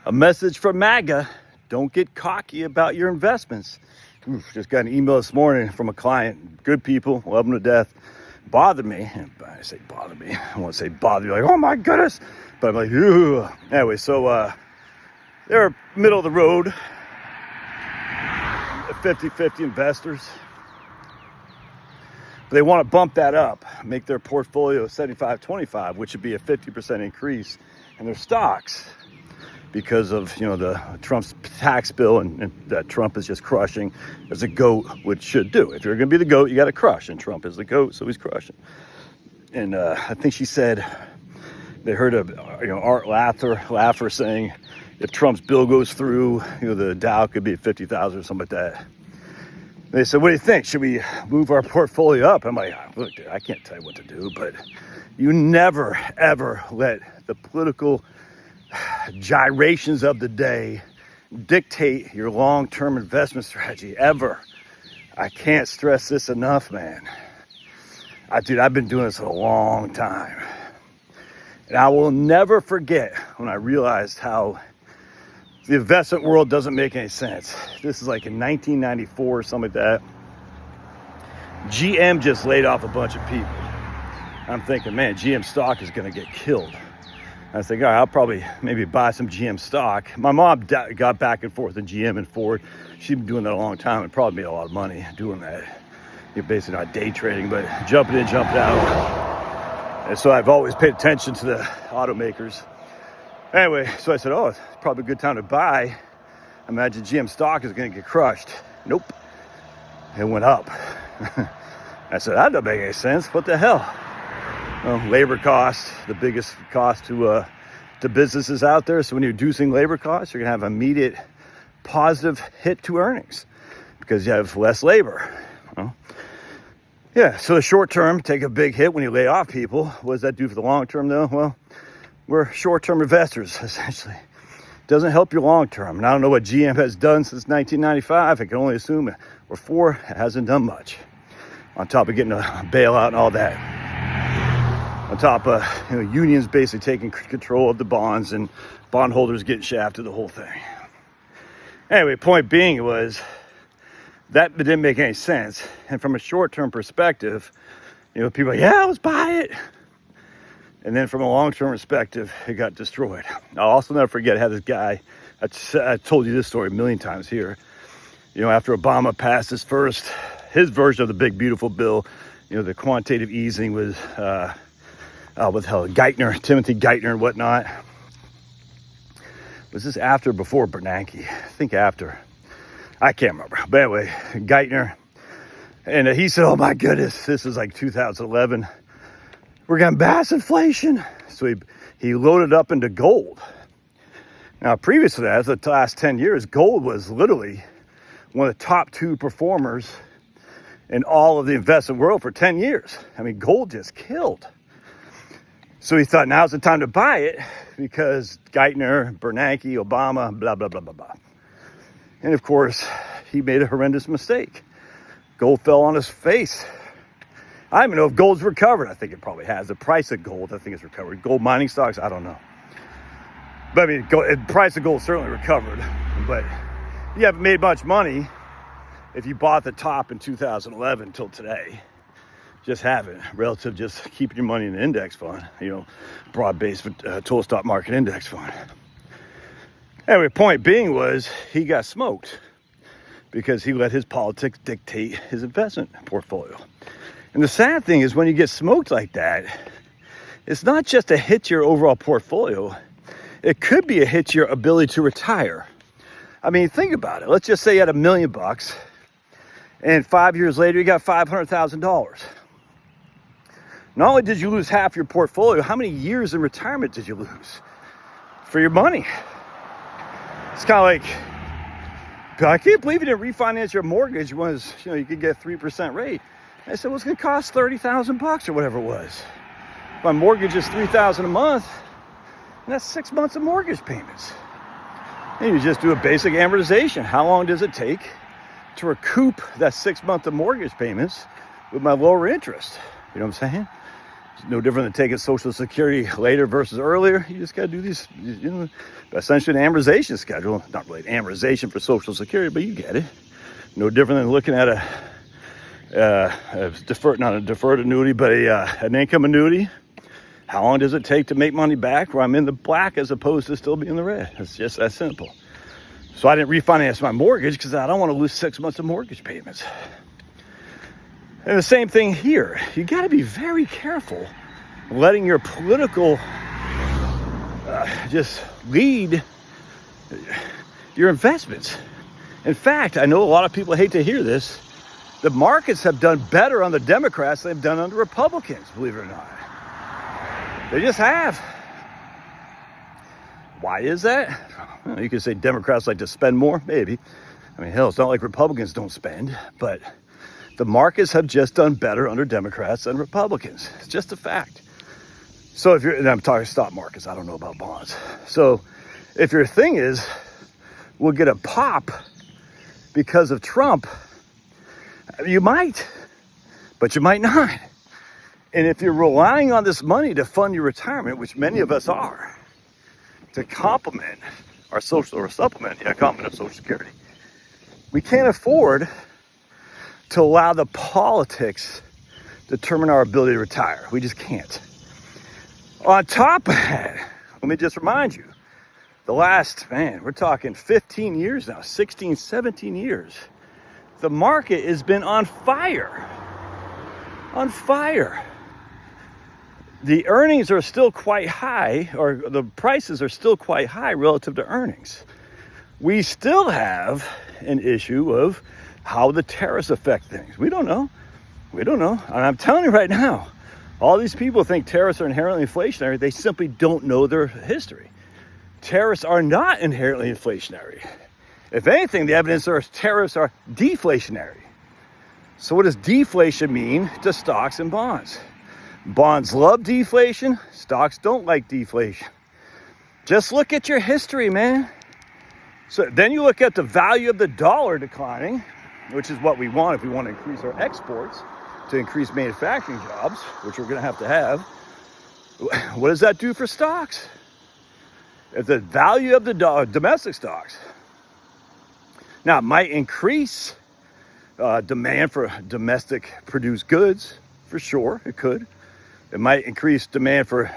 A message from MAGA: don't get cocky about your investments. Just got an email this morning from a client. Good people, love them to death. Bothered me. I say bother me. I want to say bother you like, oh my goodness. But I'm like, ooh. Anyway, so they're middle of the road, 50-50 investors. They want to bump that up, make their portfolio 75-25, which would be a 50% increase in their stocks because of, the Trump's tax bill and that Trump is just crushing as a goat, which should do. If you're going to be the goat, you got to crush, and Trump is the goat, so he's crushing. And I think she said they heard of Art Laffer saying if Trump's bill goes through, the Dow could be at 50,000 or something like that. They said, what do you think? Should we move our portfolio up? I'm like, look, dude, I can't tell you what to do, but you never, ever let the political gyrations of the day dictate your long-term investment strategy, ever. I can't stress this enough, man. Dude, I've been doing this a long time. And I will never forget when I realized how the investment world doesn't make any sense. This is like in 1994 or something like that. GM just laid off a bunch of people. I'm thinking, man, GM stock is going to get killed. I was thinking, all right, I'll probably maybe buy some GM stock. My mom got back and forth in GM and Ford. She'd been doing that a long time and probably made a lot of money doing that. You're basically not day trading, but jumping in, jumping out. And so I've always paid attention to the automakers. Anyway, so I said, oh, it's probably a good time to buy. Imagine GM stock is going to get crushed. Nope. It went up. I said, that doesn't make any sense. What the hell? Well, labor costs, the biggest cost to businesses out there. So when you're reducing labor costs, you're going to have an immediate positive hit to earnings because you have less labor. Yeah, so the short term, take a big hit when you lay off people. What does that do for the long term, though? Well, we're short-term investors, essentially. It doesn't help your long-term. And I don't know what GM has done since 1995. I can only assume it. Or Ford hasn't done much. On top of getting a bailout and all that. On top of unions basically taking control of the bonds and bondholders getting shafted, the whole thing. Anyway, point being was that didn't make any sense. And from a short-term perspective, people are like, yeah, let's buy it. And then from a long-term perspective, it got destroyed. I'll also never forget, I had this guy, I told you this story a million times here. After Obama passed his version of the big, beautiful bill, the quantitative easing with Geithner, Timothy Geithner and whatnot. Was this after or before Bernanke? I think after. I can't remember. But anyway, Geithner. And he said, oh my goodness, this is like 2011. We're getting mass inflation. So he loaded up into gold. Now, previous to that, the last 10 years, gold was literally one of the top 2 performers in all of the investment world for 10 years. I mean, gold just killed. So he thought now's the time to buy it because Geithner, Bernanke, Obama, blah, blah, blah, blah, blah. And of course, he made a horrendous mistake. Gold fell on his face. I don't even know if gold's recovered. I think it probably has. The price of gold, I think, is recovered. Gold mining stocks, I don't know. But I mean, the price of gold certainly recovered. But you haven't made much money if you bought the top in 2011 till today. Just haven't, relative just keeping your money in an index fund, broad-based total stock market index fund. Anyway, point being was he got smoked because he let his politics dictate his investment portfolio. And the sad thing is when you get smoked like that, it's not just a hit to your overall portfolio. It could be a hit to your ability to retire. I mean, think about it. Let's just say you had $1 million and 5 years later you got $500,000. Not only did you lose half your portfolio, how many years in retirement did you lose for your money? It's kind of like, I can't believe you didn't refinance your mortgage was, you could get a 3% rate. I said, well, it's going to cost $30,000 or whatever it was. My mortgage is $3,000 a month, and that's 6 months of mortgage payments. And you just do a basic amortization. How long does it take to recoup that 6 months of mortgage payments with my lower interest? You know what I'm saying? It's no different than taking Social Security later versus earlier. You just got to do these, essentially an amortization schedule. Not really an amortization for Social Security, but you get it. No different than looking at not a deferred annuity, but an income annuity. How long does it take to make money back where I'm in the black as opposed to still being in the red? It's just that simple. So I didn't refinance my mortgage because I don't want to lose 6 months of mortgage payments. And the same thing here. You got to be very careful letting your political just lead your investments. In fact, I know a lot of people hate to hear this. The markets have done better on the Democrats than they've done on the Republicans, believe it or not. They just have. Why is that? Well, you could say Democrats like to spend more, maybe. I mean, hell, it's not like Republicans don't spend, but the markets have just done better under Democrats than Republicans. It's just a fact. So and I'm talking stock markets, I don't know about bonds. So if your thing is, we'll get a pop because of Trump, you might, but you might not. And if you're relying on this money to fund your retirement, which many of us are, to complement our complement of Social Security, we can't afford to allow the politics determine our ability to retire. We just can't. On top of that, let me just remind you, we're talking 15 years now, 16, 17 years. The market has been on fire. On fire. The earnings are still quite high, or the prices are still quite high relative to earnings. We still have an issue of how the tariffs affect things. We don't know. And I'm telling you right now, all these people think tariffs are inherently inflationary. They simply don't know their history. Tariffs are not inherently inflationary. If anything, the evidence is tariffs are deflationary. So what does deflation mean to stocks and bonds? Bonds love deflation. Stocks don't like deflation. Just look at your history, man. So then you look at the value of the dollar declining, which is what we want if we want to increase our exports to increase manufacturing jobs, which we're going to have. What does that do for stocks? If the value of the dollar, domestic stocks, now it might increase demand for domestic produced goods, for sure, it could. It might increase demand for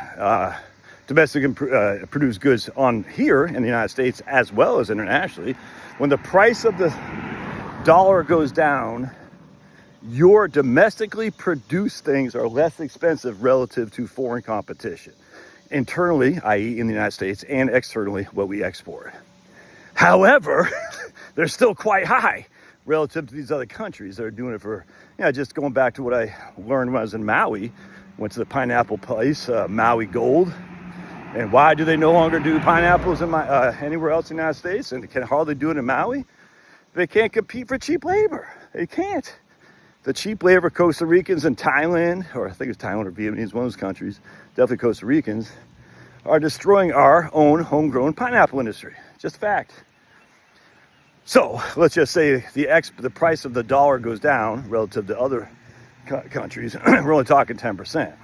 domestic produced goods on here in the United States as well as internationally. When the price of the dollar goes down, your domestically produced things are less expensive relative to foreign competition. Internally, i.e. in the United States, and externally, what we export. However, they're still quite high relative to these other countries that are doing it for, just going back to what I learned when I was in Maui. Went to the pineapple place, Maui Gold. And why do they no longer do pineapples in anywhere else in the United States and can hardly do it in Maui? They can't compete for cheap labor. They can't. The cheap labor Costa Ricans and Thailand, or I think it's Thailand or Vietnamese, one of those countries, definitely Costa Ricans, are destroying our own homegrown pineapple industry. Just a fact. So let's just say the price of the dollar goes down relative to other countries. We're only talking 10%,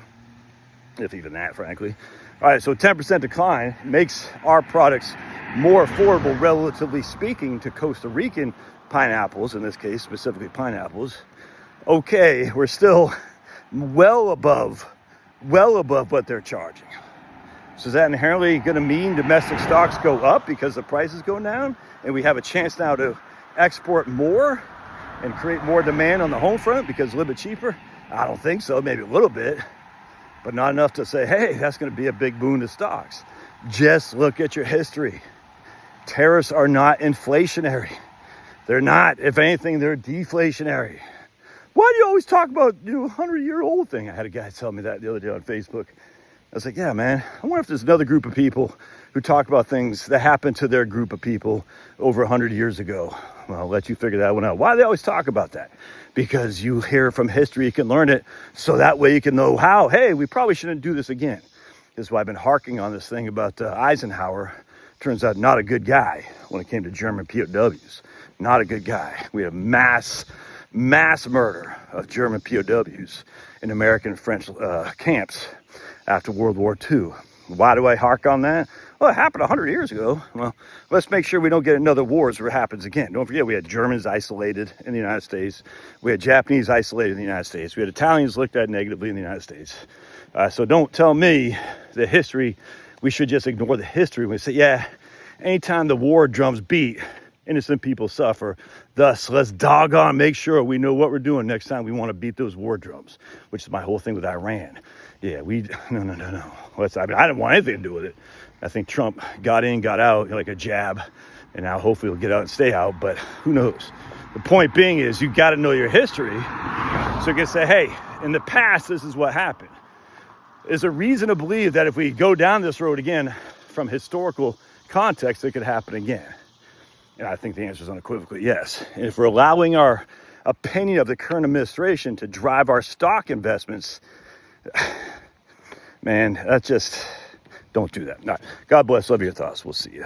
if even that, frankly. All right, so 10% decline makes our products more affordable, relatively speaking, to Costa Rican pineapples, in this case, specifically pineapples. Okay, we're still well above what they're charging. So is that inherently going to mean domestic stocks go up because the prices go down and we have a chance now to export more and create more demand on the home front because it's a little bit cheaper? I don't think so, maybe a little bit, but not enough to say, hey, that's going to be a big boon to stocks. Just look at your history. Tariffs are not inflationary. They're not. If anything, they're deflationary. Why do you always talk about, 100-year-old thing? I had a guy tell me that the other day on Facebook. I was like, yeah, man, I wonder if there's another group of people who talk about things that happened to their group of people over 100 years ago. Well, I'll let you figure that one out. Why do they always talk about that? Because you hear from history, you can learn it, so that way you can know how, hey, we probably shouldn't do this again. This is why I've been harking on this thing about Eisenhower. Turns out not a good guy when it came to German POWs. Not a good guy. We had mass mass murder of German POWs in American and French camps after World War II. Why do I hark on that? Well, it happened 100 years ago. Well, let's make sure we don't get another wars where it happens again. Don't forget, we had Germans isolated in the United States. We had Japanese isolated in the United States. We had Italians looked at negatively in the United States. So don't tell me the history, we should just ignore the history. We say, yeah, anytime the war drums beat, innocent people suffer. Thus, let's doggone make sure we know what we're doing next time we want to beat those war drums, which is my whole thing with Iran. Yeah, no. I didn't want anything to do with it. I think Trump got in, got out like a jab, and now hopefully he'll get out and stay out, but who knows? The point being is you got to know your history so you can say, hey, in the past, this is what happened. Is there reason to believe that if we go down this road again from historical context, it could happen again? And I think the answer is unequivocally yes. And if we're allowing our opinion of the current administration to drive our stock investments, man, that's just, don't do that. All right. God bless. Love your thoughts. We'll see you.